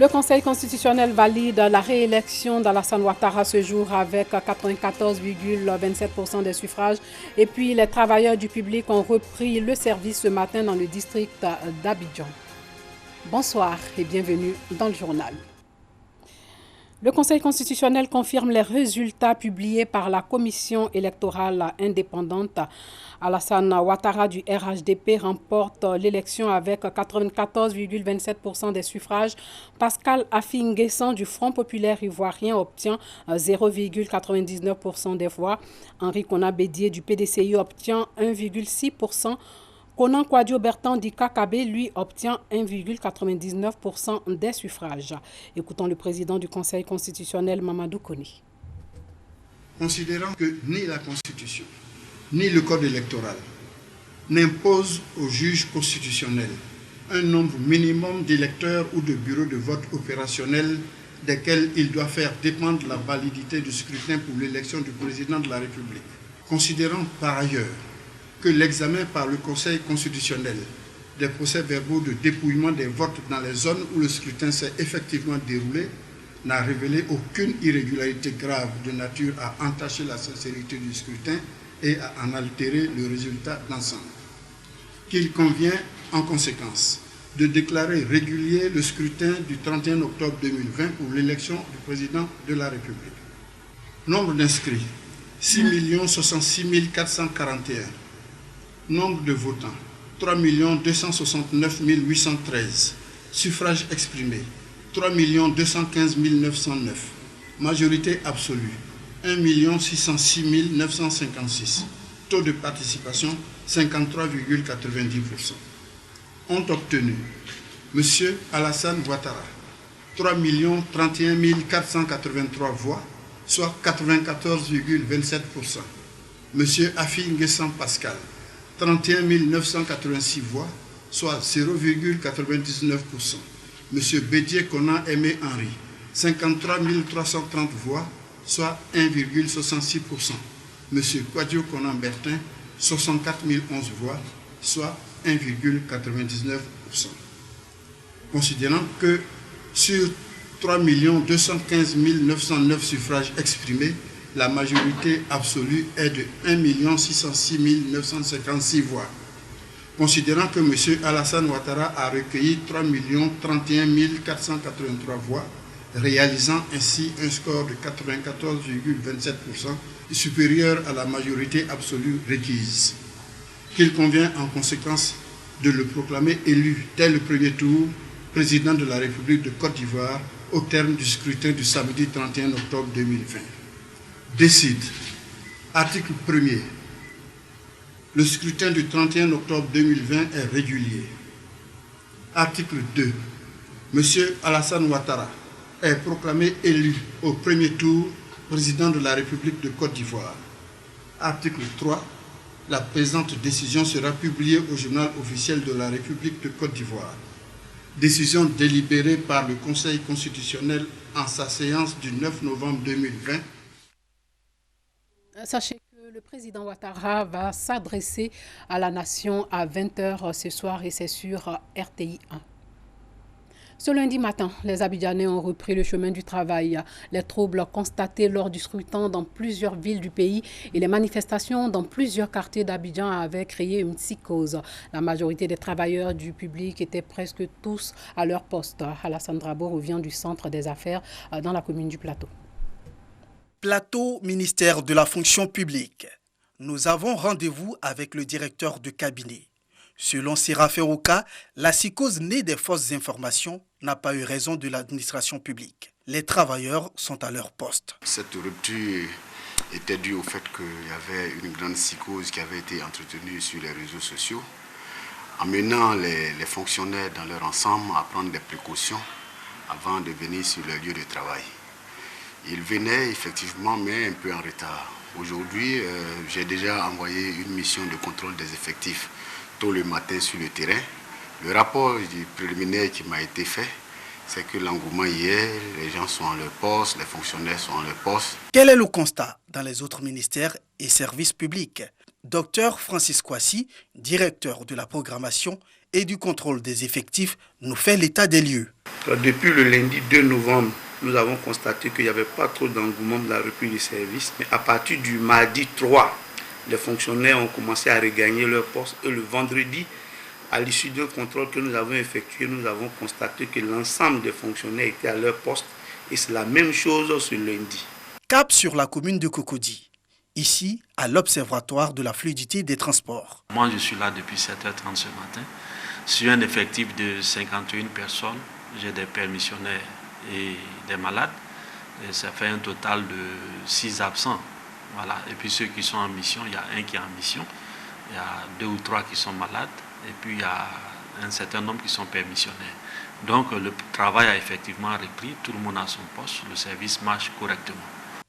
Le Conseil constitutionnel valide la réélection d'Alassane Ouattara ce jour avec 94,27% des suffrages. Et puis les travailleurs du public ont repris le service ce matin dans le district d'Abidjan. Bonsoir et bienvenue dans le journal. Le Conseil constitutionnel confirme les résultats publiés par la commission électorale indépendante. Alassane Ouattara du RHDP remporte l'élection avec 94,27% des suffrages. Pascal Affi-N'Guessan du Front populaire ivoirien obtient 0,99% des voix. Henri Konan Bédié du PDCI obtient 1,6%. Konan Kouadio-Bertrand du KKB, lui, obtient 1,99% des suffrages. Écoutons le président du Conseil constitutionnel, Mamadou Koni. Considérant que ni la Constitution, ni le Code électoral n'imposent aux juges constitutionnels un nombre minimum d'électeurs ou de bureaux de vote opérationnels desquels il doit faire dépendre la validité du scrutin pour l'élection du président de la République. Considérant par ailleurs que l'examen par le Conseil constitutionnel des procès-verbaux de dépouillement des votes dans les zones où le scrutin s'est effectivement déroulé n'a révélé aucune irrégularité grave de nature à entacher la sincérité du scrutin et à en altérer le résultat d'ensemble. Qu'il convient en conséquence de déclarer régulier le scrutin du 31 octobre 2020 pour l'élection du président de la République. Nombre d'inscrits, 6 066 441. Nombre de votants, 3 269 813. Suffrages exprimés, 3 215 909. Majorité absolue, 1 606 956. Taux de participation, 53,90%. Ont obtenu M. Alassane Ouattara, 3 031 483 voix, soit 94,27%. M. Affi-N'Guessan Pascal, 31 986 voix, soit 0,99%. M. Bédié Konan Aimé Henri, 53 330 voix, soit 1,66%. M. Kouadio Konan Bertin, 64 011 voix, soit 1,99%. Considérant que sur 3 215 909 suffrages exprimés, la majorité absolue est de 1 606 956 voix. Considérant que M. Alassane Ouattara a recueilli 3 031 483 voix, réalisant ainsi un score de 94,27% supérieur à la majorité absolue requise, qu'il convient en conséquence de le proclamer élu dès le premier tour président de la République de Côte d'Ivoire au terme du scrutin du samedi 31 octobre 2020. Décide. Article 1er. Le scrutin du 31 octobre 2020 est régulier. Article 2. Monsieur Alassane Ouattara est proclamé élu au premier tour président de la République de Côte d'Ivoire. Article 3. La présente décision sera publiée au journal officiel de la République de Côte d'Ivoire. Décision délibérée par le Conseil constitutionnel en sa séance du 9 novembre 2020. Sachez que le président Ouattara va s'adresser à la nation à 20h ce soir et c'est sur RTI 1. Ce lundi matin, les Abidjanais ont repris le chemin du travail. Les troubles constatés lors du scrutin dans plusieurs villes du pays et les manifestations dans plusieurs quartiers d'Abidjan avaient créé une psychose. La majorité des travailleurs du public étaient presque tous à leur poste. Alassane Drabo revient du centre des affaires dans la commune du Plateau. Plateau, ministère de la fonction publique. Nous avons rendez-vous avec le directeur de cabinet. Selon Séraphin Oka, la psychose née des fausses informations n'a pas eu raison de l'administration publique. Les travailleurs sont à leur poste. Cette rupture était due au fait qu'il y avait une grande psychose qui avait été entretenue sur les réseaux sociaux, amenant les fonctionnaires dans leur ensemble à prendre des précautions avant de venir sur le lieu de travail. Ils venaient effectivement, mais un peu en retard. Aujourd'hui, j'ai déjà envoyé une mission de contrôle des effectifs tôt le matin sur le terrain. Le rapport préliminaire qui m'a été fait, c'est que l'engouement hier, les gens sont à leur poste, les fonctionnaires sont à leur poste. Quel est le constat dans les autres ministères et services publics? Docteur Francis Kwasi, directeur de la programmation et du contrôle des effectifs nous fait l'état des lieux. Depuis le lundi 2 novembre, nous avons constaté qu'il n'y avait pas trop d'engouement de la reprise du service. Mais à partir du mardi 3, les fonctionnaires ont commencé à regagner leur poste. Et le vendredi, à l'issue d'un contrôle que nous avons effectué, nous avons constaté que l'ensemble des fonctionnaires étaient à leur poste. Et c'est la même chose ce lundi. Cap sur la commune de Cocody, ici à l'Observatoire de la fluidité des transports. Moi, je suis là depuis 7h30 ce matin. Sur un effectif de 51 personnes, j'ai des permissionnaires et des malades. Et ça fait un total de 6 absents. Voilà. Et puis ceux qui sont en mission, il y a un qui est en mission, il y a 2 ou 3 qui sont malades, et puis il y a un certain nombre qui sont permissionnaires. Donc le travail a effectivement repris, tout le monde a son poste, le service marche correctement.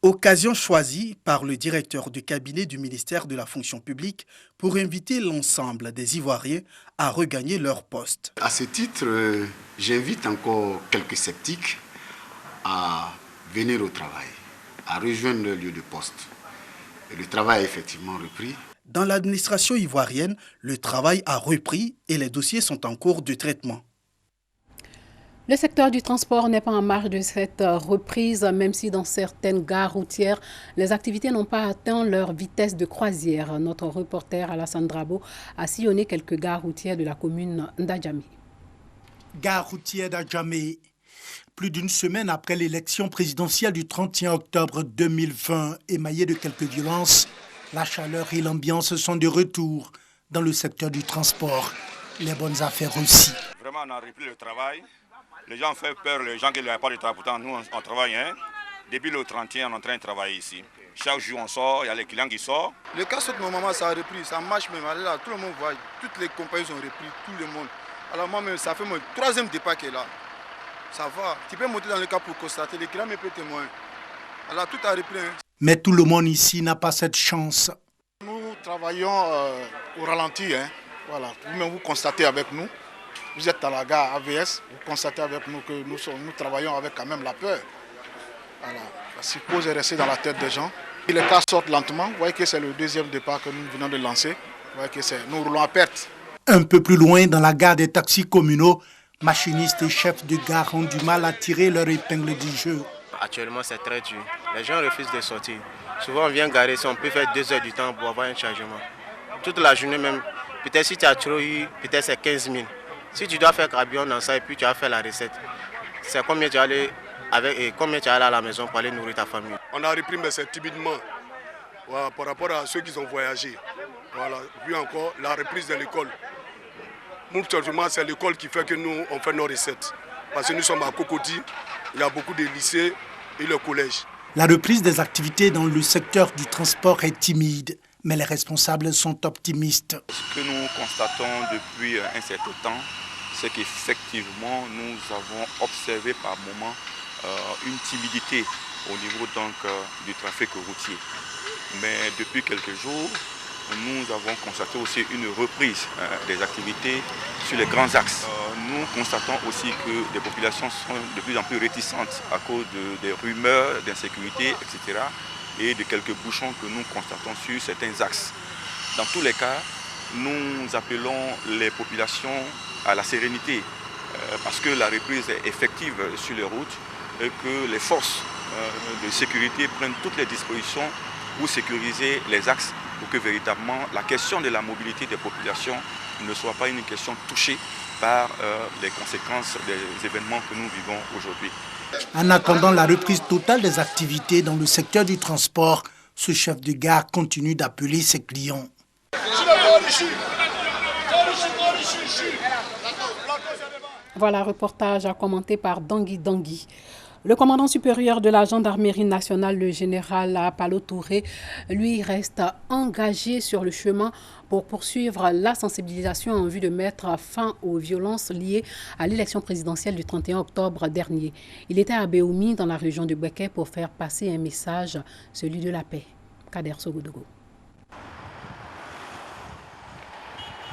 Occasion choisie par le directeur de cabinet du ministère de la fonction publique pour inviter l'ensemble des Ivoiriens à regagner leur poste. À ce titre, j'invite encore quelques sceptiques à venir au travail, à rejoindre le lieu de poste. Et le travail a effectivement repris. Dans l'administration ivoirienne, le travail a repris et les dossiers sont en cours de traitement. Le secteur du transport n'est pas en marge de cette reprise, même si dans certaines gares routières, les activités n'ont pas atteint leur vitesse de croisière. Notre reporter Alassane Drabo a sillonné quelques gares routières de la commune d'Adjamé. Gare routière d'Adjamé. Plus d'une semaine après l'élection présidentielle du 31 octobre 2020, émaillée de quelques violences, la chaleur et l'ambiance sont de retour dans le secteur du transport. Les bonnes affaires aussi. Vraiment, on a repris le travail. Les gens ont fait peur, les gens qui n'avaient pas de travail. Pourtant, nous, on travaille. Hein. Depuis le 31, on est en train de travailler ici. Chaque jour, on sort, il y a les clients qui sortent. Le cas saute, normalement, ça a repris. Ça marche même. Là, tout le monde voit. Toutes les compagnies ont repris, tout le monde. Alors moi-même, ça fait mon 3e départ qui est là. Ça va. Tu peux monter dans le cas pour constater. Les clients me peuvent témoigner. Alors tout a repris. Hein. Mais tout le monde ici n'a pas cette chance. Nous travaillons au ralenti. Hein. Voilà. Vous-même, vous constatez avec nous. Vous êtes à la gare AVS, vous constatez avec nous que nous travaillons avec quand même la peur. Voilà. La psychose est restée dans la tête des gens. Et les cas sortent lentement. Vous voyez que c'est le 2e départ que nous venons de lancer. Vous voyez que nous roulons à perte. Un peu plus loin, dans la gare des taxis communaux, machinistes et chefs de gare ont du mal à tirer leur épingle du jeu. Actuellement, c'est très dur. Les gens refusent de sortir. Souvent, on vient garer, on peut faire 2 heures du temps pour avoir un chargement. Toute la journée même, peut-être si tu as trop eu, peut-être c'est 15 000. Si tu dois faire carburant dans ça et puis tu as fait la recette, c'est combien tu as allé à la maison pour aller nourrir ta famille. On a repris, mais c'est timidement. Voilà, par rapport à ceux qui ont voyagé. Voilà. Puis encore, la reprise de l'école. Nous, c'est l'école qui fait que nous, on fait nos recettes. Parce que nous sommes à Cocody, il y a beaucoup de lycées et le collège. La reprise des activités dans le secteur du transport est timide, mais les responsables sont optimistes. Ce que nous constatons depuis un certain temps, c'est qu'effectivement, nous avons observé par moments une timidité au niveau du trafic routier. Mais depuis quelques jours, nous avons constaté aussi une reprise des activités sur les grands axes. Nous constatons aussi que les populations sont de plus en plus réticentes à cause des rumeurs d'insécurité, etc. et de quelques bouchons que nous constatons sur certains axes. Dans tous les cas, nous appelons les populations à la sérénité parce que la reprise est effective sur les routes et que les forces de sécurité prennent toutes les dispositions pour sécuriser les axes pour que véritablement la question de la mobilité des populations ne soit pas une question touchée par les conséquences des événements que nous vivons aujourd'hui. En attendant la reprise totale des activités dans le secteur du transport, ce chef de gare continue d'appeler ses clients. Voilà, reportage à commenter par Dangui Dangui. Le commandant supérieur de la gendarmerie nationale, le général Apalo Touré, lui reste engagé sur le chemin pour poursuivre la sensibilisation en vue de mettre fin aux violences liées à l'élection présidentielle du 31 octobre dernier. Il était à Béoumi, dans la région de Bouaké, pour faire passer un message, celui de la paix. Kader Sogodogo.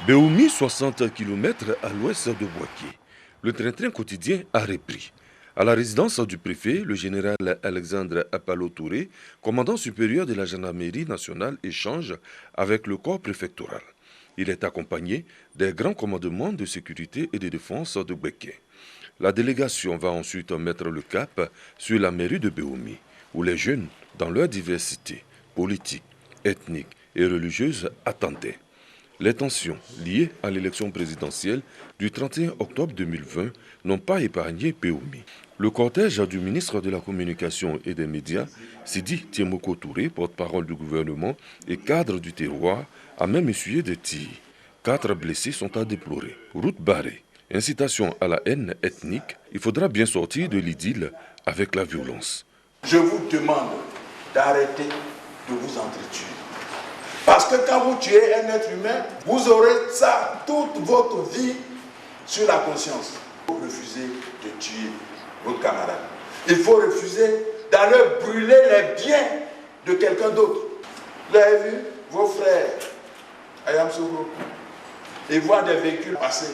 Béoumi, 60 km à l'ouest de Bouaké. Le train-train quotidien a repris. À la résidence du préfet, le général Alexandre Apalo Touré, commandant supérieur de la gendarmerie nationale, échange avec le corps préfectoral. Il est accompagné des grands commandements de sécurité et de défense de Bouaké. La délégation va ensuite mettre le cap sur la mairie de Béoumi, où les jeunes, dans leur diversité politique, ethnique et religieuse, attendaient. Les tensions liées à l'élection présidentielle du 31 octobre 2020 n'ont pas épargné Béoumi. Le cortège du ministre de la Communication et des Médias, Sidi Tiemoko Touré, porte-parole du gouvernement et cadre du terroir, a même essuyé des tirs. 4 blessés sont à déplorer. Route barrée, incitation à la haine ethnique, il faudra bien sortir de l'idylle avec la violence. Je vous demande d'arrêter de vous entretuer. Parce que quand vous tuez un être humain, vous aurez ça toute votre vie sur la conscience. Il faut refuser de tuer votre camarade. Il faut refuser d'aller brûler les biens de quelqu'un d'autre. Vous avez vu vos frères, Ayam Sougou, ils voient des véhicules passer.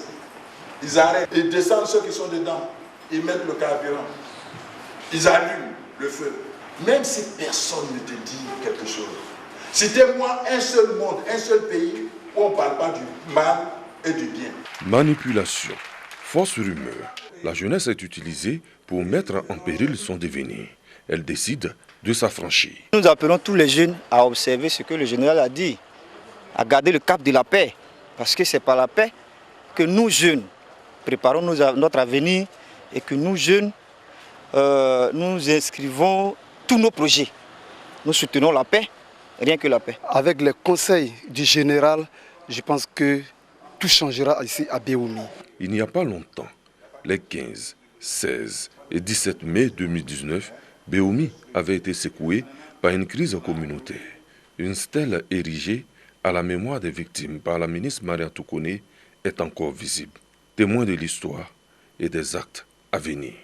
Ils arrêtent, ils descendent ceux qui sont dedans, ils mettent le carburant, ils allument le feu. Même si personne ne te dit quelque chose. Citez-moi un seul monde, un seul pays où on ne parle pas du mal et du bien. Manipulation, fausse rumeur. La jeunesse est utilisée pour mettre en péril son devenir. Elle décide de s'affranchir. Nous appelons tous les jeunes à observer ce que le général a dit, à garder le cap de la paix. Parce que c'est par la paix que nous jeunes préparons notre avenir et que nous jeunes, nous inscrivons tous nos projets. Nous soutenons la paix, rien que la paix. Avec les conseils du général, je pense que tout changera ici à Béoumi. Il n'y a pas longtemps, les 15, 16 et 17 mai 2019, Béoumi avait été secoué par une crise communautaire. Une stèle érigée à la mémoire des victimes par la ministre Maria Toukone est encore visible, témoin de l'histoire et des actes à venir.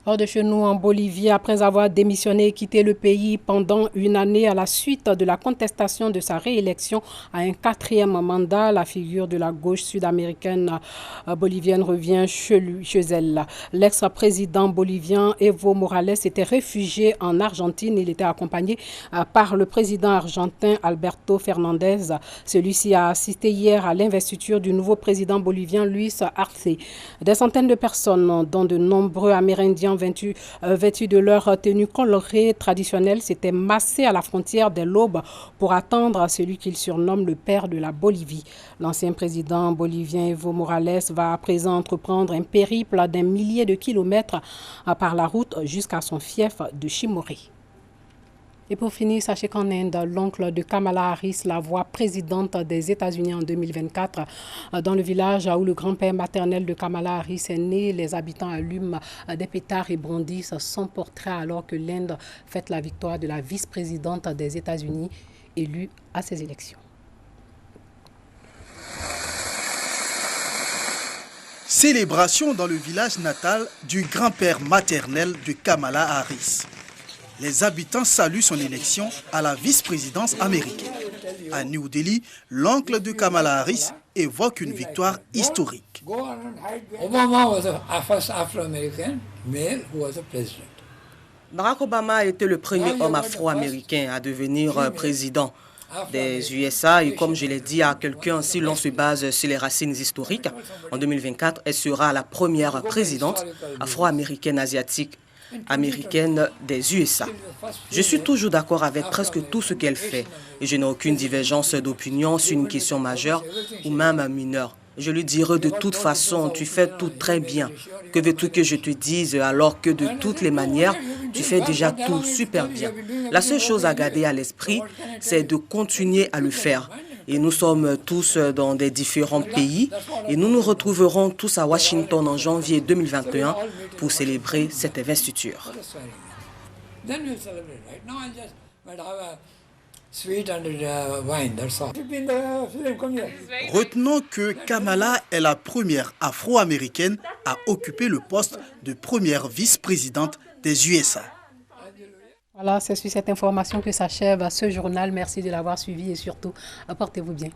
Hors de chez nous, en Bolivie, après avoir démissionné et quitté le pays pendant une année à la suite de la contestation de sa réélection à un 4e mandat, la figure de la gauche sud-américaine bolivienne revient chez elle. L'ex-président bolivien Evo Morales était réfugié en Argentine. Il était accompagné par le président argentin Alberto Fernandez. Celui-ci a assisté hier à l'investiture du nouveau président bolivien Luis Arce. Des centaines de personnes, dont de nombreux Amérindiens vêtus de leur tenue colorée traditionnelle, s'étaient massés à la frontière dès l'aube pour attendre celui qu'il surnomme le père de la Bolivie. L'ancien président bolivien Evo Morales va à présent entreprendre un périple d'un millier de kilomètres par la route jusqu'à son fief de Chimorí. Et pour finir, sachez qu'en Inde, l'oncle de Kamala Harris, la voix présidente des États-Unis en 2024, dans le village où le grand-père maternel de Kamala Harris est né, les habitants allument des pétards et brandissent son portrait alors que l'Inde fête la victoire de la vice-présidente des États-Unis élue à ces élections. Célébration dans le village natal du grand-père maternel de Kamala Harris. Les habitants saluent son élection à la vice-présidence américaine. À New Delhi, l'oncle de Kamala Harris évoque une victoire historique. Obama was the first Afro-American male who was a president. Barack Obama était le premier homme afro-américain à devenir président des USA et comme je l'ai dit à quelqu'un, si l'on se base sur les racines historiques, en 2024, elle sera la première présidente afro-américaine asiatique américaine des USA. Je suis toujours d'accord avec presque tout ce qu'elle fait et je n'ai aucune divergence d'opinion sur une question majeure ou même mineure. Je lui dirai de toute façon, tu fais tout très bien. Que veux-tu que je te dise alors que de toutes les manières, tu fais déjà tout super bien. La seule chose à garder à l'esprit, c'est de continuer à le faire. Et nous sommes tous dans des différents pays et nous nous retrouverons tous à Washington en janvier 2021 pour célébrer cette investiture. Retenons que Kamala est la première afro-américaine à occuper le poste de première vice-présidente des USA. Voilà, c'est sur cette information que s'achève ce journal. Merci de l'avoir suivi et surtout, portez-vous bien.